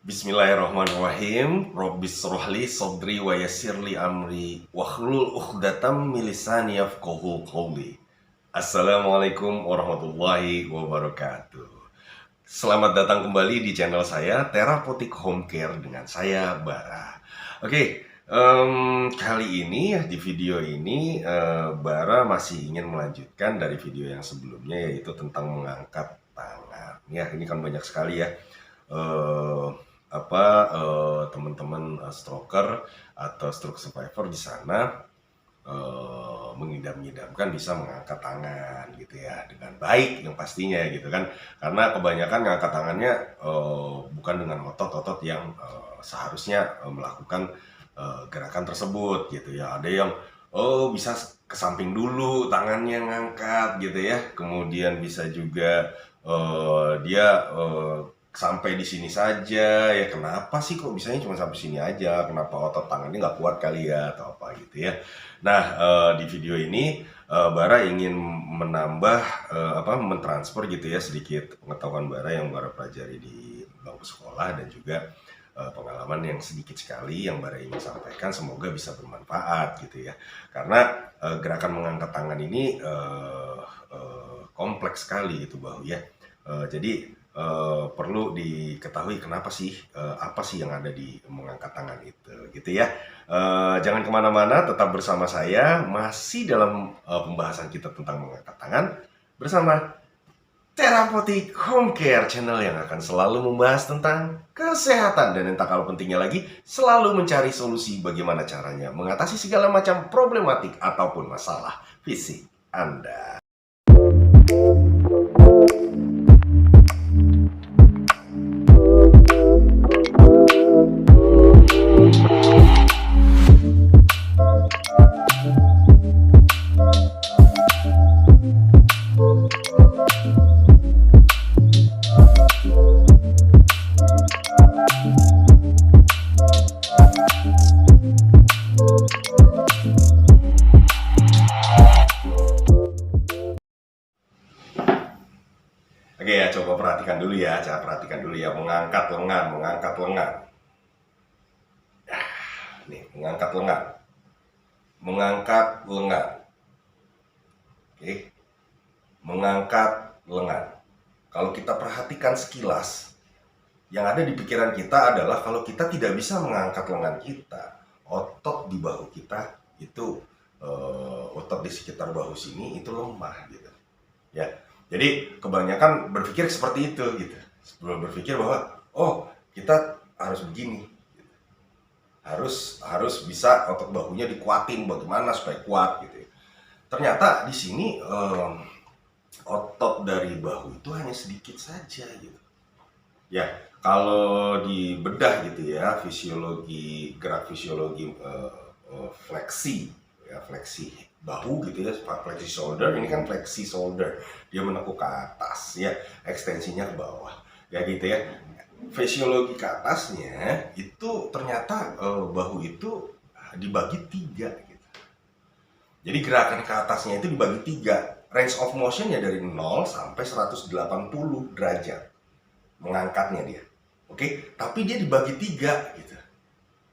Bismillahirrahmanirrahim. Rabbis shrahli sadri wa yassirli amri wahlul 'uqdatam min lisani yafqahu qawli. Assalamualaikum warahmatullahi wabarakatuh. Selamat datang kembali di channel saya Therapeutic Home Care dengan saya Bara. Oke, kali ini di video ini Bara masih ingin melanjutkan dari video yang sebelumnya, yaitu tentang mengangkat tangan. Ya, ini kan banyak sekali ya teman-teman stroker atau stroke survivor di sana mengidam-idamkan bisa mengangkat tangan gitu ya, dengan baik yang pastinya gitu kan, karena kebanyakan ngangkat tangannya bukan dengan otot-otot yang seharusnya melakukan gerakan tersebut gitu ya. Ada yang bisa ke samping dulu tangannya ngangkat gitu ya, kemudian bisa juga dia sampai di sini saja ya. Kenapa sih kok bisanya cuma sampai sini aja? Kenapa otot tangannya nggak kuat kali ya, atau apa gitu ya? Nah, di video ini Bara ingin menambah mentransfer gitu ya sedikit pengetahuan Bara yang Bara pelajari di bangku sekolah, dan juga pengalaman yang sedikit sekali yang Bara ingin sampaikan, semoga bisa bermanfaat gitu ya. Karena gerakan mengangkat tangan ini kompleks sekali gitu Bahu ya. Jadi perlu diketahui kenapa sih, apa sih yang ada di mengangkat tangan itu gitu ya. Jangan kemana-mana, tetap bersama saya masih dalam pembahasan kita tentang mengangkat tangan bersama Therapeutic Home Care, channel yang akan selalu membahas tentang kesehatan, dan yang tak kalah pentingnya lagi, selalu mencari solusi bagaimana caranya mengatasi segala macam problematik ataupun masalah fisik Anda. Oke ya, coba perhatikan dulu ya, mengangkat lengan. Nih, mengangkat lengan. Oke, mengangkat lengan. Kalau kita perhatikan sekilas, yang ada di pikiran kita adalah kalau kita tidak bisa mengangkat lengan kita, otot di bahu kita itu, otot di sekitar bahu sini itu lemah gitu ya. Jadi kebanyakan berpikir seperti itu gitu. Berpikir bahwa kita harus begini gitu. Harus bisa otot bahunya dikuatin bagaimana supaya kuat gitu ya. Ternyata di sini otot dari bahu itu hanya sedikit saja gitu. Ya, kalau dibedah gitu ya, gerak fisiologi fleksi ya, fleksi bahu gitu ya, fleksi shoulder, ini kan fleksi shoulder, dia menekuk ke atas ya, ekstensinya ke bawah ya gitu ya. Fisiologi ke atasnya itu ternyata bahu itu dibagi 3 gitu. Jadi gerakan ke atasnya itu dibagi 3, range of motionnya dari 0 sampai 180 derajat mengangkatnya dia. Oke, tapi dia dibagi 3 gitu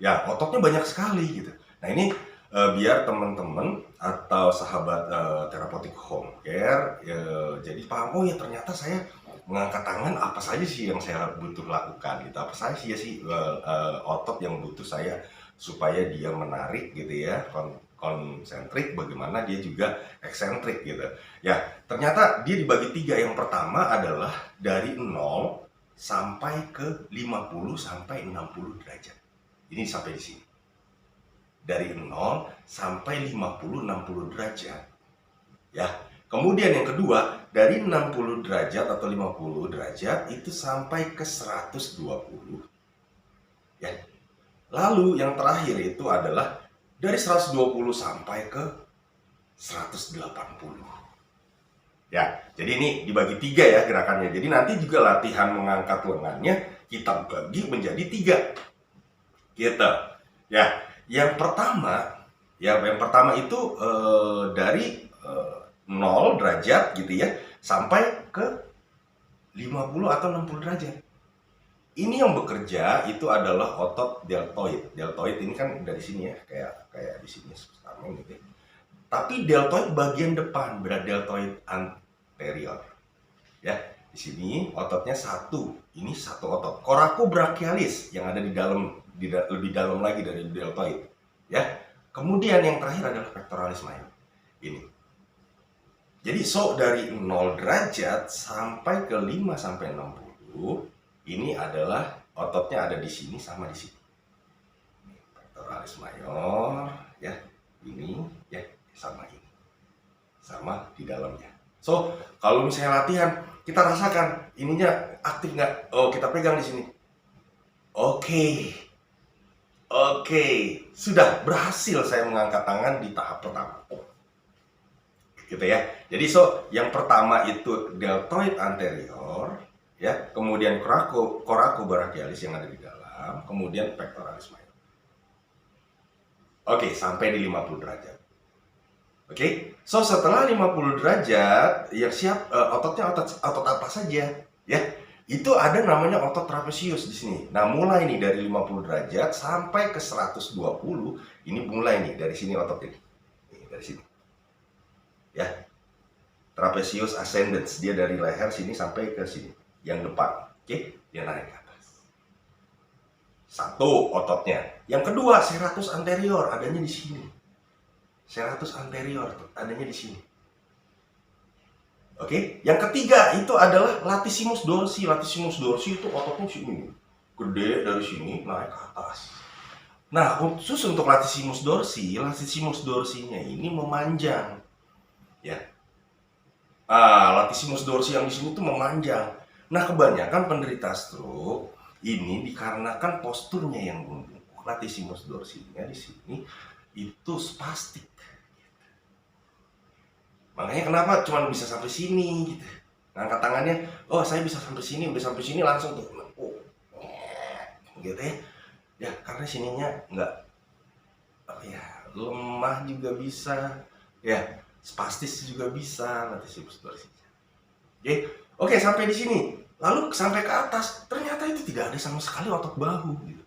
ya, ototnya banyak sekali gitu. Nah ini biar teman-teman atau sahabat Therapeutic Home Care jadi paham, ya ternyata saya mengangkat tangan apa saja sih yang saya butuh lakukan gitu, apa saja sih otot yang butuh saya supaya dia menarik gitu ya, konsentrik, bagaimana dia juga eksentrik gitu ya. Ternyata dia dibagi 3. Yang pertama adalah dari 0 sampai ke 50 sampai 60 derajat. Ini sampai di sini. Dari 0 sampai 50-60 derajat ya. Kemudian yang kedua, dari 60 derajat atau 50 derajat itu sampai ke 120 ya. Lalu yang terakhir itu adalah dari 120 sampai ke 180 ya. Jadi ini dibagi 3 ya gerakannya. Jadi nanti juga latihan mengangkat lengannya kita bagi menjadi 3 gitu ya. Yang pertama itu dari 0 derajat gitu ya sampai ke 50 atau 60 derajat Ini yang bekerja itu adalah otot deltoid. Deltoid ini kan dari sini ya, kayak di sini sama gitu. Tapi deltoid bagian depan, berarti deltoid anterior. Ya, di sini ototnya satu. Ini satu otot. Coracobrachialis yang ada di dalam, lebih dalam lagi dari deltoid. Ya. Kemudian yang terakhir adalah pectoralis major. Ini. Jadi dari 0 derajat sampai ke 5 sampai 60 ini adalah ototnya ada di sini sama di sini. Pectoralis major, ya, ini, ya, sama ini, sama di dalamnya. So, kalau misalnya latihan, kita rasakan ininya aktif nggak? Oh, kita pegang di sini. Oke, sudah berhasil saya mengangkat tangan di tahap pertama. Gitu ya. Jadi yang pertama itu deltoid anterior, ya, kemudian coracobrachialis yang ada di dalam, kemudian pectoralis major. Oke, sampai di 50 derajat. Oke, setelah 50 derajat, ya siap, ototnya otot apa saja, ya. Itu ada namanya otot trapesius di sini. Nah, mulai nih dari 50 derajat sampai ke 120, ini mulai nih dari sini otot ini. Dari sini. Ya. Trapesius ascendens, dia dari leher sini sampai ke sini, yang depan. Oke, dia naik ke atas. Satu ototnya. Yang kedua, serratus anterior, adanya di sini. Serratus anterior adanya di sini. Oke, yang ketiga itu adalah latissimus dorsi. Latissimus dorsi itu ototnya sini, gede dari sini naik ke atas. Nah, khusus untuk latissimus dorsinya ini memanjang, ya. Latissimus dorsi yang di sini tuh memanjang. Nah, kebanyakan penderita stroke ini dikarenakan posturnya yang bungkuk. Latissimus dorsinya di sini itu spastik. Makanya kenapa cuma bisa sampai sini gitu. Ngangkat tangannya, oh saya bisa sampai sini, udah sampai sini langsung tuh. Gitu ya. Ya, karena sininya nggak lemah juga bisa. Ya, spastis juga bisa latissimus dorsinya. Oke, sampai di sini. Lalu sampai ke atas, ternyata itu tidak ada sama sekali otot bahu gitu.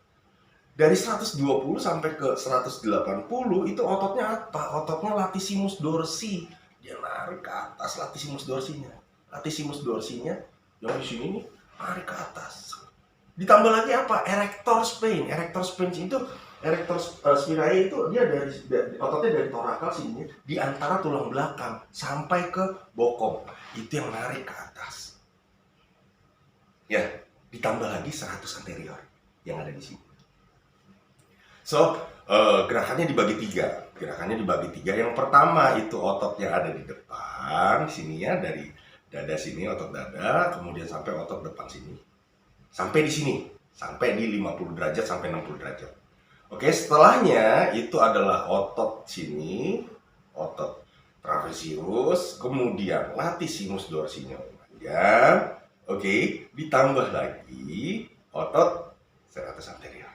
Dari 120 sampai ke 180 itu ototnya apa? Ototnya latissimus dorsi. Dia narik ke atas latissimus dorsinya. Latissimus dorsinya yang di sini nih narik ke atas. Ditambah lagi apa? Erector spine. Erector spine itu, erector spinae itu dia dari ototnya dari torakal sini di antara tulang belakang sampai ke bokong. Itu yang narik ke atas. Ya, ditambah lagi serratus anterior yang ada di sini. Gerakannya dibagi tiga. Yang pertama itu otot yang ada di depan sini ya, dari dada sini, otot dada, kemudian sampai otot depan sini. Sampai di sini, sampai di 50 derajat sampai 60 derajat. Oke, setelahnya itu adalah otot sini, otot trapesius, kemudian latissimus dorsinya memanjang. Oke, ditambah lagi otot serratus anterior.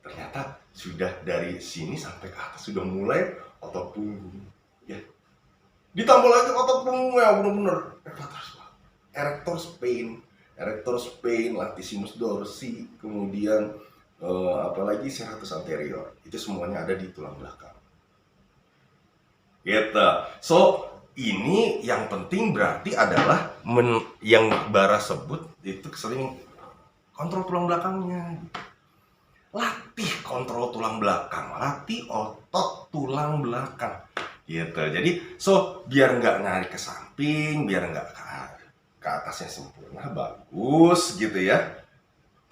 Ternyata sudah dari sini sampai ke atas sudah mulai otot punggung, ya. Ditambah lagi otot punggungnya benar-benar erector spine, latissimus dorsi, kemudian apalagi serratus anterior. Itu semuanya ada di tulang belakang. Gitu. Ini yang penting berarti adalah yang Bara sebut itu sering kontrol tulang belakangnya. Latih kontrol tulang belakang, latih otot tulang belakang, gitu. Jadi biar nggak narik ke samping, biar nggak ke atasnya sempurna, bagus gitu ya.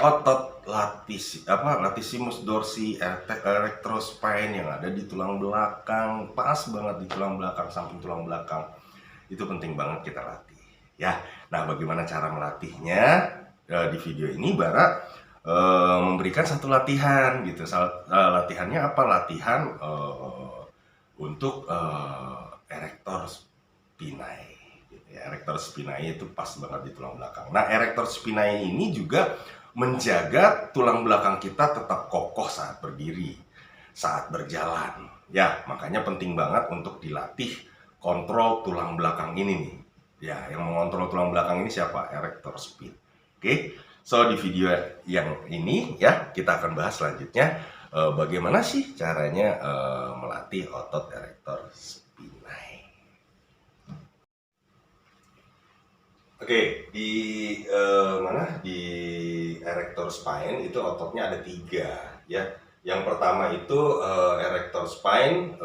Otot latissimus dorsi, erector spine yang ada di tulang belakang, pas banget di tulang belakang, samping tulang belakang, itu penting banget kita latih, ya. Nah, bagaimana cara melatihnya? Di video ini Bara memberikan satu latihan gitu. Latihannya apa? Latihan untuk erector spinae gitu ya. Erector spinae itu pas banget di tulang belakang. Nah, erector spinae ini juga menjaga tulang belakang kita tetap kokoh saat berdiri, saat berjalan. Ya, makanya penting banget untuk dilatih kontrol tulang belakang ini nih. Ya, yang mengontrol tulang belakang ini siapa? Erector spine. Oke. So di video yang ini ya kita akan bahas selanjutnya bagaimana sih caranya melatih otot erector spinae. Oke, di di erector spine itu ototnya ada 3 ya. Yang pertama itu erector spine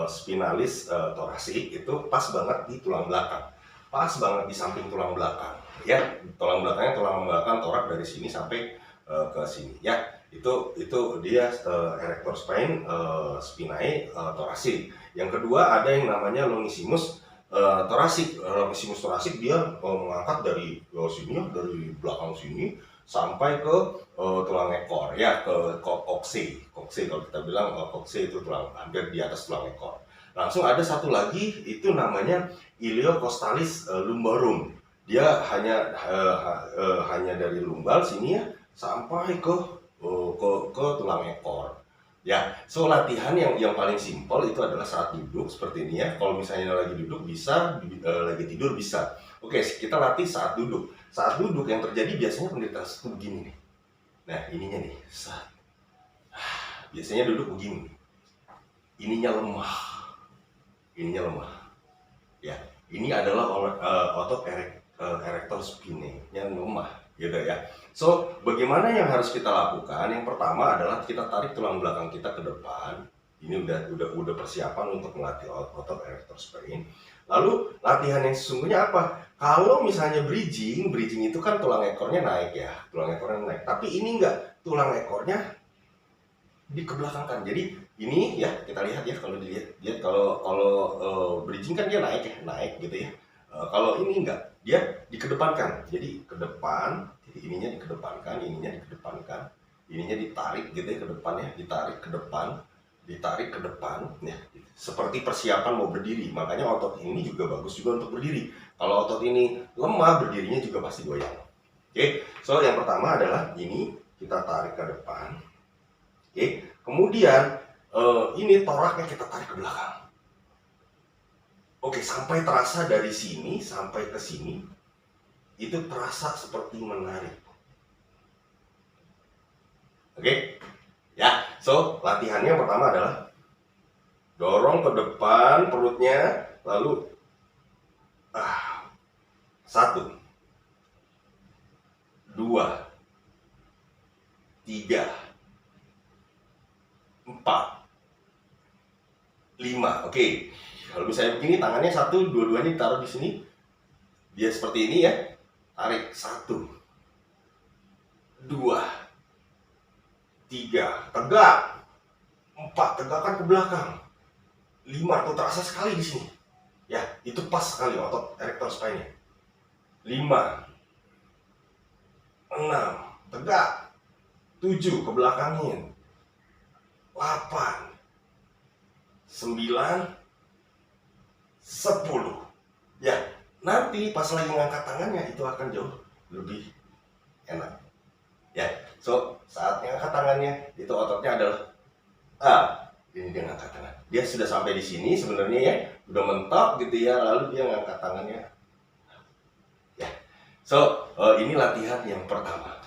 spinalis thoracic, itu pas banget di tulang belakang. Pas banget di samping tulang belakang ya. Tulang belakang torak dari sini sampai ke sini ya. Itu dia erector spine spinae thoracic. Yang kedua ada yang namanya longissimus thoracic. Longissimus thoracic dia mengangkat dari sini, dari belakang sini sampai ke tulang ekor ya, ke kokse kalau kita bilang kokse itu tulang hampir di atas tulang ekor. Langsung ada satu lagi itu namanya iliocostalis lumbarum. Dia hanya dari lumbal sini ya sampai ke tulang ekor. Ya, so latihan yang paling simpel itu adalah saat duduk seperti ini ya. Kalau misalnya lagi duduk bisa, lagi tidur bisa. Oke, kita latih saat duduk. Saat duduk yang terjadi biasanya penderita itu begini nih. Nah, ininya nih, biasanya duduk begini. Ininya lemah. Ya, ini adalah otot erector spinae yang lemah, gitu ya. So, bagaimana yang harus kita lakukan? Yang pertama adalah kita tarik tulang belakang kita ke depan. Ini udah persiapan untuk melatih otot erector spinae. Lalu latihan yang sesungguhnya apa? Kalau misalnya bridging itu kan tulang ekornya naik ya, Tapi ini enggak, tulang ekornya dikebelakangkan. Jadi ini ya kita lihat ya, kalau dilihat kalau bridging kan dia naik gitu ya. Kalau ini enggak, dia dikedepankan. Jadi ke depan, ininya dikedepankan, ininya ditarik gitu ya ke depan ya, ditarik ke depan ya, seperti persiapan mau berdiri. Makanya otot ini juga bagus juga untuk berdiri. Kalau otot ini lemah, berdirinya juga pasti goyang. Oke, so yang pertama adalah ini kita tarik ke depan. Oke, kemudian ini toraknya kita tarik ke belakang. Oke, sampai terasa dari sini sampai ke sini itu terasa seperti menarik. Oke, ya. So latihannya yang pertama adalah dorong ke depan perutnya, lalu 1, 2, 3, 4, 5. Oke. Kalau misalnya begini, tangannya dua-duanya ditaruh di sini. Dia seperti ini ya. Tarik 1, 2, 3, tegak. 4, tegakkan ke belakang. 5, tuh terasa sekali di sini. Ya, itu pas sekali otot erector spine-nya. 5, 6, tegak. 7, ke belakangin. 8, 9, 10. Ya, nanti pas lagi ngangkat tangannya itu akan jauh lebih enak. Ya, so saat ngangkat tangannya itu ototnya adalah ini dia ngangkat tangan. Dia sudah sampai di sini sebenarnya ya, udah mentok gitu ya, lalu dia ngangkat tangannya. Ya, so ini latihan yang pertama.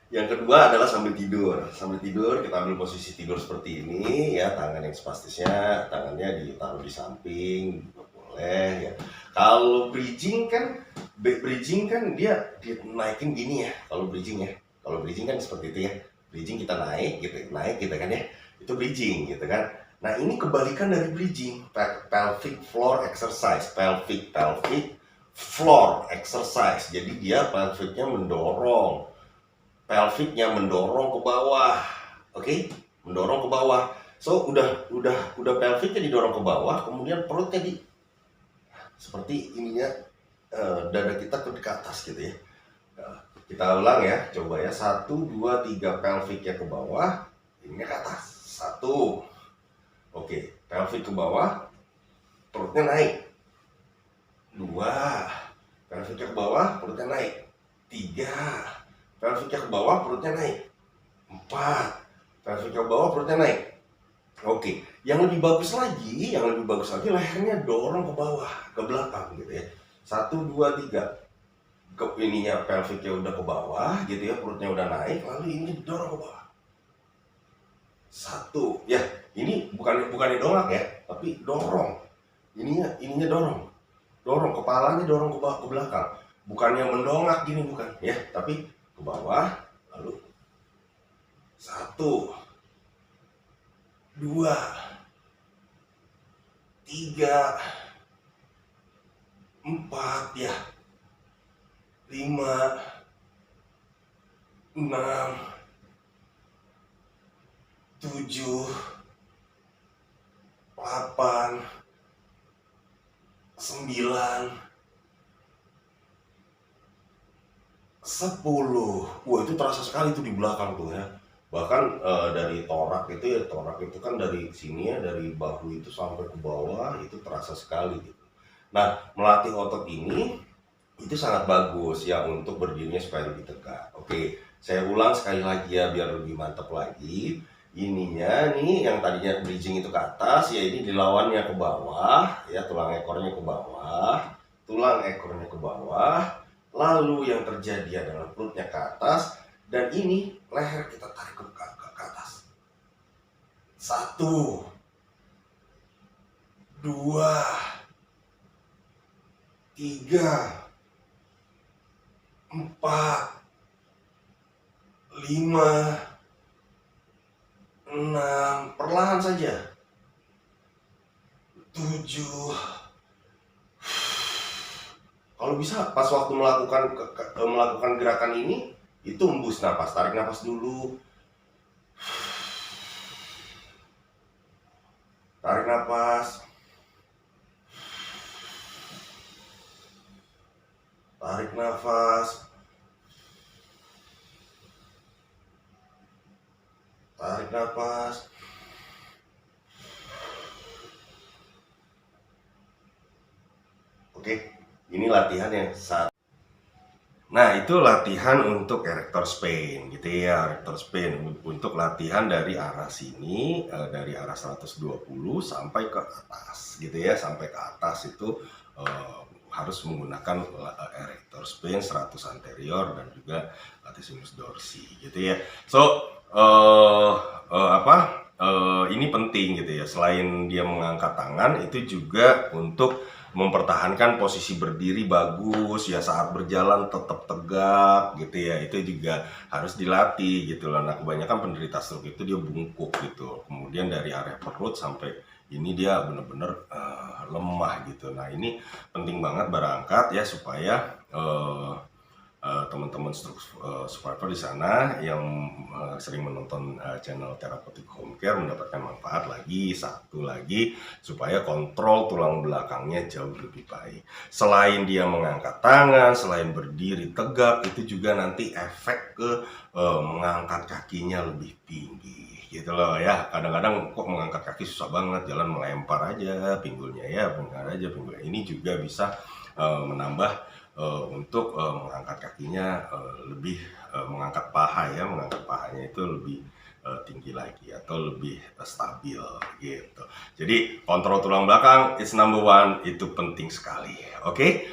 Yang kedua adalah sambil tidur. Sambil tidur kita ambil posisi tidur seperti ini ya, tangan yang spastisnya tangannya ditaruh di samping juga boleh ya. Kalau bridging kan dia naikin gini ya. Kalau bridging kan seperti itu ya. Bridging kita naik gitu kan ya. Itu bridging gitu kan. Nah, ini kebalikan dari bridging, pelvic floor exercise, pelvic floor exercise. Jadi dia pelviknya mendorong ke bawah. Oke? Mendorong ke bawah. So udah pelviknya didorong ke bawah, kemudian perutnya seperti ininya, dada kita ke atas gitu ya. Kita ulang ya, coba ya. 1, 2, 3, pelviknya ke bawah, ininya ke atas. 1. Oke, pelvik ke bawah, perutnya naik. 2, pelviknya ke bawah, perutnya naik. 3, pelviknya ke bawah, perutnya naik. 4, pelviknya ke bawah, perutnya naik. Oke, yang lebih bagus lagi lehernya dorong ke bawah, ke belakang gitu ya. 1, 2, 3. ininya pelviknya udah ke bawah gitu ya, perutnya udah naik, lalu ini didorong ke bawah. 1, ya ini bukannya dongak ya, tapi dorong. Ininya dorong kepalanya, dorong ke bawah, ke belakang. Bukannya mendongak gini, bukan ya, tapi ke bawah, lalu 1, 2, 3, 4 ya, 5, 6, 7, 8, 9, 10. Wah, itu terasa sekali tuh di belakang tuh ya. Bahkan dari torak itu kan dari sini ya, dari bahu itu sampai ke bawah itu terasa sekali gitu. Nah, melatih otot ini itu sangat bagus ya untuk berdirinya supaya lebih tegak. Oke, saya ulang sekali lagi ya biar lebih mantap lagi. Ininya nih yang tadinya bridging itu ke atas, ya ini dilawannya ke bawah ya, tulang ekornya ke bawah, lalu yang terjadi adalah perutnya ke atas, dan ini leher kita tarik ke atas. 1, 2, 3, 4, 5, 6, perlahan saja. 7. Kalau bisa pas waktu melakukan gerakan ini, itu hembus napas, tarik napas dulu. Tarik napas. Tarik nafas. Tarik nafas. Oke, ini latihan yang saat. Nah, itu latihan untuk erector spine gitu ya, erector spine untuk latihan dari arah sini, dari arah 120 sampai ke atas gitu ya, sampai ke atas itu harus menggunakan erector spine 100 anterior dan juga latissimus dorsi gitu ya. So ini penting gitu ya, selain dia mengangkat tangan, itu juga untuk mempertahankan posisi berdiri bagus ya, saat berjalan tetap tegak gitu ya, itu juga harus dilatih gitu loh. Nah, kebanyakan penderita stroke itu dia bungkuk gitu, kemudian dari area perut sampai ini dia benar-benar lemah gitu. Nah, ini penting banget berangkat ya, supaya teman-teman stroke survivor di sana yang sering menonton channel Therapeutic Home Care mendapatkan manfaat lagi, satu lagi, supaya kontrol tulang belakangnya jauh lebih baik. Selain dia mengangkat tangan, selain berdiri tegak, itu juga nanti efek ke mengangkat kakinya lebih tinggi gitu loh ya. Kadang-kadang kok mengangkat kaki susah banget, jalan melempar aja pinggulnya ya, pinggulnya ini juga bisa menambah untuk mengangkat kakinya lebih mengangkat paha ya, mengangkat pahanya itu lebih tinggi lagi atau lebih stabil gitu. Jadi kontrol tulang belakang is number one, itu penting sekali. Oke,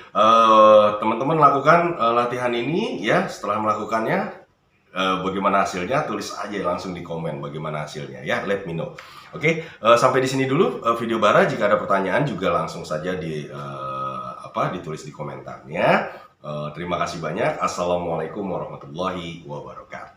teman-teman lakukan latihan ini ya. Setelah melakukannya, bagaimana hasilnya, tulis aja langsung di komen bagaimana hasilnya ya, let me know. Oke, sampai di sini dulu video Bara. Jika ada pertanyaan juga langsung saja ditulis di komentarnya. Terima kasih banyak. Assalamualaikum warahmatullahi wabarakatuh.